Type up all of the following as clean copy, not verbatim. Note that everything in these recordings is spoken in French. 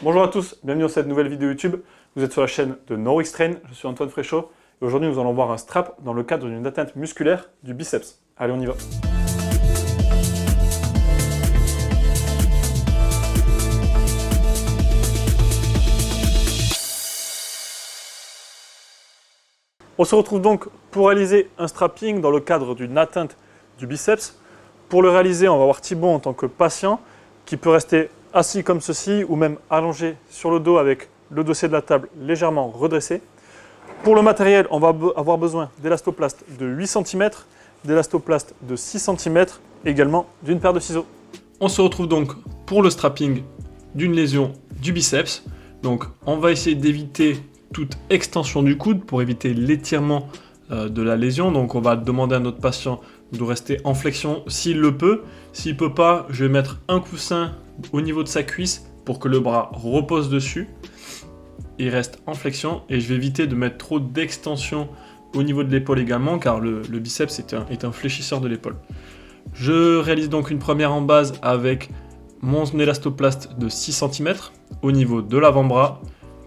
Bonjour à tous, bienvenue dans cette nouvelle vidéo YouTube. Vous êtes sur la chaîne de Norwick Train, je suis Antoine Fréchot et aujourd'hui nous allons voir un strap dans le cadre d'une atteinte musculaire du biceps. Allez, on y va. On se retrouve donc pour réaliser un strapping dans le cadre d'une atteinte du biceps. Pour le réaliser, on va voir Thibaut en tant que patient qui peut rester assis comme ceci ou même allongé sur le dos avec le dossier de la table légèrement redressé. Pour le matériel, on va avoir besoin d'élastoplast de 8 cm, d'élastoplast de 6 cm et également d'une paire de ciseaux. On se retrouve donc pour le strapping d'une lésion du biceps. Donc on va essayer d'éviter toute extension du coude pour éviter l'étirement de la lésion. Donc on va demander à notre patient de rester en flexion s'il le peut. S'il ne peut pas, je vais mettre un coussin au niveau de sa cuisse pour que le bras repose dessus. Il reste en flexion et je vais éviter de mettre trop d'extension au niveau de l'épaule également car le biceps est un fléchisseur de l'épaule. Je réalise donc une première en base avec mon élastoplast de 6 cm au niveau de l'avant-bras.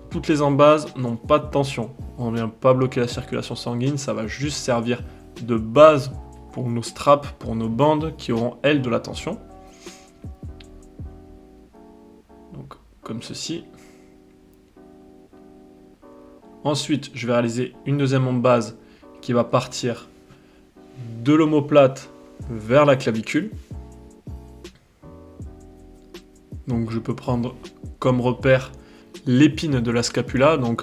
Toutes les embases n'ont pas de tension. On ne vient pas bloquer la circulation sanguine, ça va juste servir de base pour nos straps, pour nos bandes qui auront elles de la tension. Donc comme ceci. Ensuite, je vais réaliser une deuxième en base qui va partir de l'omoplate vers la clavicule. Donc je peux prendre comme repère l'épine de la scapula, donc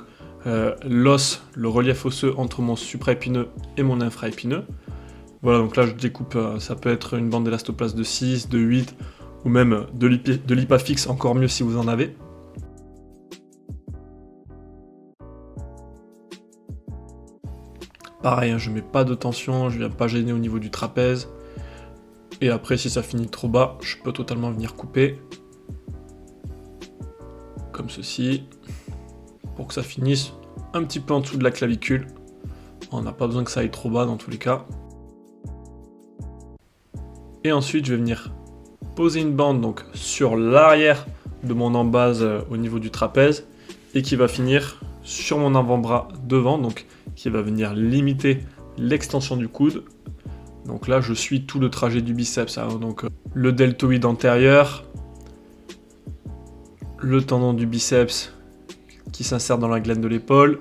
l'os, le relief osseux entre mon supraépineux et mon infraépineux. Voilà, donc là je découpe, ça peut être une bande d'élastoplast de 6, de 8, ou même de l'Ipafix, encore mieux si vous en avez. Pareil, hein, je ne mets pas de tension, je ne viens pas gêner au niveau du trapèze. Et après, si ça finit trop bas, je peux totalement venir couper. Comme ceci. Pour que ça finisse un petit peu en dessous de la clavicule. On n'a pas besoin que ça aille trop bas dans tous les cas. Et ensuite, je vais venir poser une bande donc, sur l'arrière de mon embase au niveau du trapèze. Et qui va finir sur mon avant-bras devant. Donc qui va venir limiter l'extension du coude. Donc là, je suis tout le trajet du biceps. Alors, donc le deltoïde antérieur, le tendon du biceps qui s'insère dans la glène de l'épaule,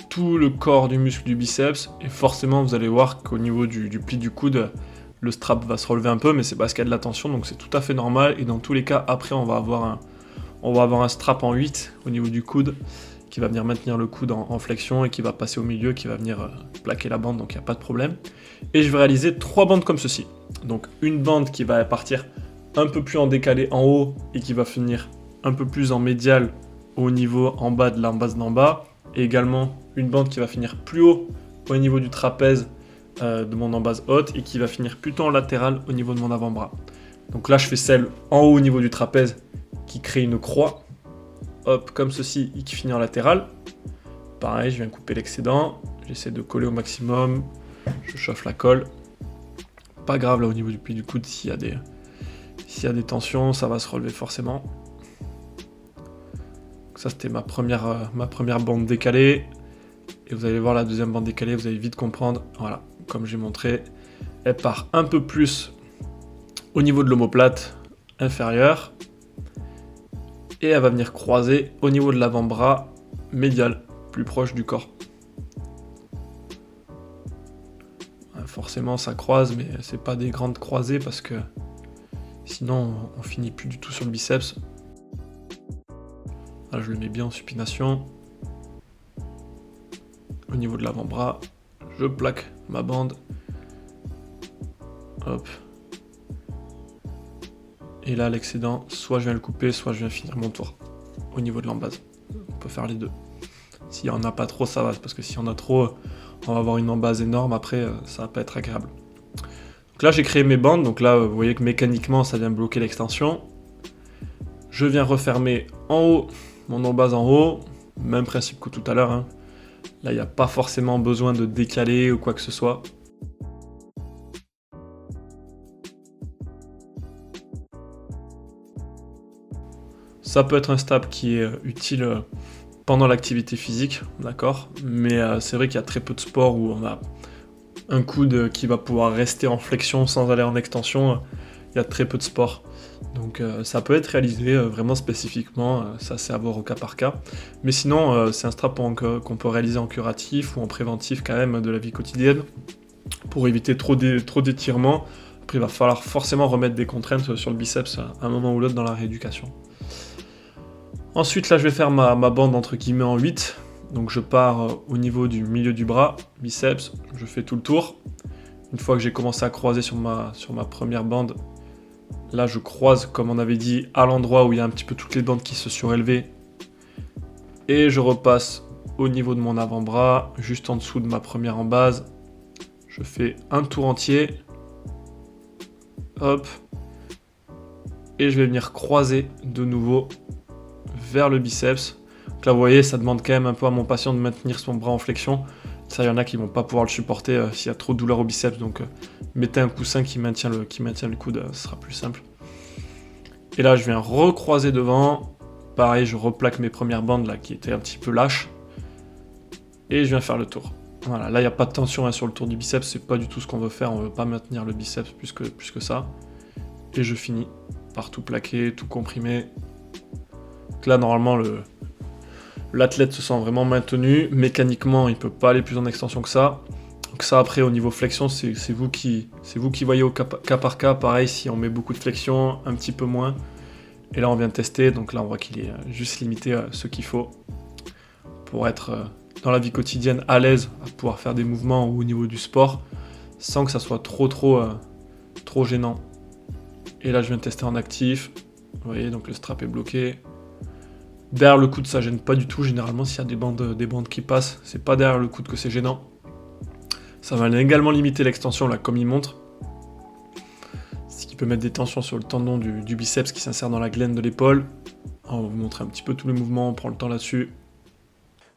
tout le corps du muscle du biceps, et forcément, vous allez voir qu'au niveau du pli du coude, le strap va se relever un peu, mais c'est parce qu'il y a de la tension, donc c'est tout à fait normal. Et dans tous les cas, après, on va avoir un strap en 8 au niveau du coude, qui va venir maintenir le coude en flexion et qui va passer au milieu, qui va venir plaquer la bande, donc il n'y a pas de problème. Et je vais réaliser 3 bandes comme ceci. Donc une bande qui va partir un peu plus en décalé en haut et qui va finir un peu plus en médial au niveau en bas de l'embase d'en bas. Et également une bande qui va finir plus haut au niveau du trapèze de mon embase haute et qui va finir plutôt en latéral au niveau de mon avant-bras. Donc là je fais celle en haut au niveau du trapèze qui crée une croix. Hop, comme ceci, et qui finit en latéral. Pareil, je viens couper l'excédent. J'essaie de coller au maximum. Je chauffe la colle. Pas grave là au niveau du pli du coude, s'il y a des tensions, ça va se relever forcément. Donc ça c'était ma première bande décalée. Et vous allez voir la deuxième bande décalée, vous allez vite comprendre. Voilà, comme j'ai montré, elle part un peu plus au niveau de l'omoplate inférieure. Et elle va venir croiser au niveau de l'avant-bras médial, plus proche du corps. Forcément ça croise, mais c'est pas des grandes croisées parce que sinon on finit plus du tout sur le biceps. Là je le mets bien en supination. Au niveau de l'avant-bras, je plaque ma bande. Hop. Et là, l'excédent, soit je viens le couper, soit je viens finir mon tour au niveau de l'embase. On peut faire les deux. S'il n'y en a pas trop, ça va, parce que si on a trop, on va avoir une embase énorme, après, ça va pas être agréable. Donc là, j'ai créé mes bandes, donc là, vous voyez que mécaniquement, ça vient bloquer l'extension. Je viens refermer en haut, mon embase en haut, même principe que tout à l'heure. Hein. Là, il n'y a pas forcément besoin de décaler ou quoi que ce soit. Ça peut être un strap qui est utile pendant l'activité physique, d'accord, mais c'est vrai qu'il y a très peu de sports où on a un coude qui va pouvoir rester en flexion sans aller en extension. Il y a très peu de sports. Donc ça peut être réalisé vraiment spécifiquement, ça c'est à voir au cas par cas. Mais sinon, c'est un strap qu'on peut réaliser en curatif ou en préventif quand même de la vie quotidienne pour éviter trop d'étirements. Après, il va falloir forcément remettre des contraintes sur le biceps à un moment ou l'autre dans la rééducation. Ensuite, là, je vais faire ma bande entre guillemets en 8. Donc je pars au niveau du milieu du bras, biceps, je fais tout le tour. Une fois que j'ai commencé à croiser sur ma première bande, là je croise, comme on avait dit, à l'endroit où il y a un petit peu toutes les bandes qui se surélevées. Et je repasse au niveau de mon avant-bras, juste en dessous de ma première en base. Je fais un tour entier. Hop. Et je vais venir croiser de nouveau vers le biceps. Donc là, vous voyez, ça demande quand même un peu à mon patient de maintenir son bras en flexion. Ça, il y en a qui ne vont pas pouvoir le supporter s'il y a trop de douleur au biceps. Donc, mettez un coussin qui maintient le coude, ce sera plus simple. Et là, je viens recroiser devant. Pareil, je replaque mes premières bandes là qui étaient un petit peu lâches. Et je viens faire le tour. Voilà, là, il n'y a pas de tension sur le tour du biceps. C'est pas du tout ce qu'on veut faire. On ne veut pas maintenir le biceps plus que ça. Et je finis par tout plaquer, tout comprimer. Donc là, normalement, l'athlète se sent vraiment maintenu. Mécaniquement, il ne peut pas aller plus en extension que ça. Donc ça, après, au niveau flexion, c'est vous qui voyez au cas par cas. Pareil, si on met beaucoup de flexion, un petit peu moins. Et là, on vient de tester. Donc là, on voit qu'il est juste limité à ce qu'il faut pour être dans la vie quotidienne à l'aise, à pouvoir faire des mouvements au niveau du sport, sans que ça soit trop gênant. Et là, je viens de tester en actif. Vous voyez, donc le strap est bloqué. Derrière le coude, ça gêne pas du tout. Généralement, s'il y a des bandes qui passent, c'est pas derrière le coude que c'est gênant. Ça va également limiter l'extension, là, comme il montre. Ce qui peut mettre des tensions sur le tendon du biceps qui s'insère dans la glène de l'épaule. On va vous montrer un petit peu tous les mouvements, on prend le temps là-dessus.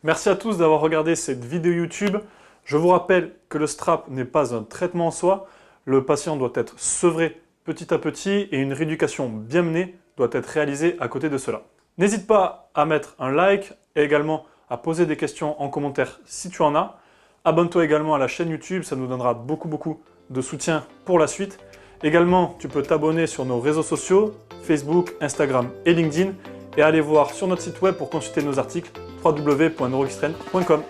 Merci à tous d'avoir regardé cette vidéo YouTube. Je vous rappelle que le strap n'est pas un traitement en soi. Le patient doit être sevré petit à petit et une rééducation bien menée doit être réalisée à côté de cela. N'hésite pas à mettre un like et également à poser des questions en commentaire si tu en as. Abonne-toi également à la chaîne YouTube, ça nous donnera beaucoup de soutien pour la suite. Également, tu peux t'abonner sur nos réseaux sociaux, Facebook, Instagram et LinkedIn et aller voir sur notre site web pour consulter nos articles www.neuroxtrain.com.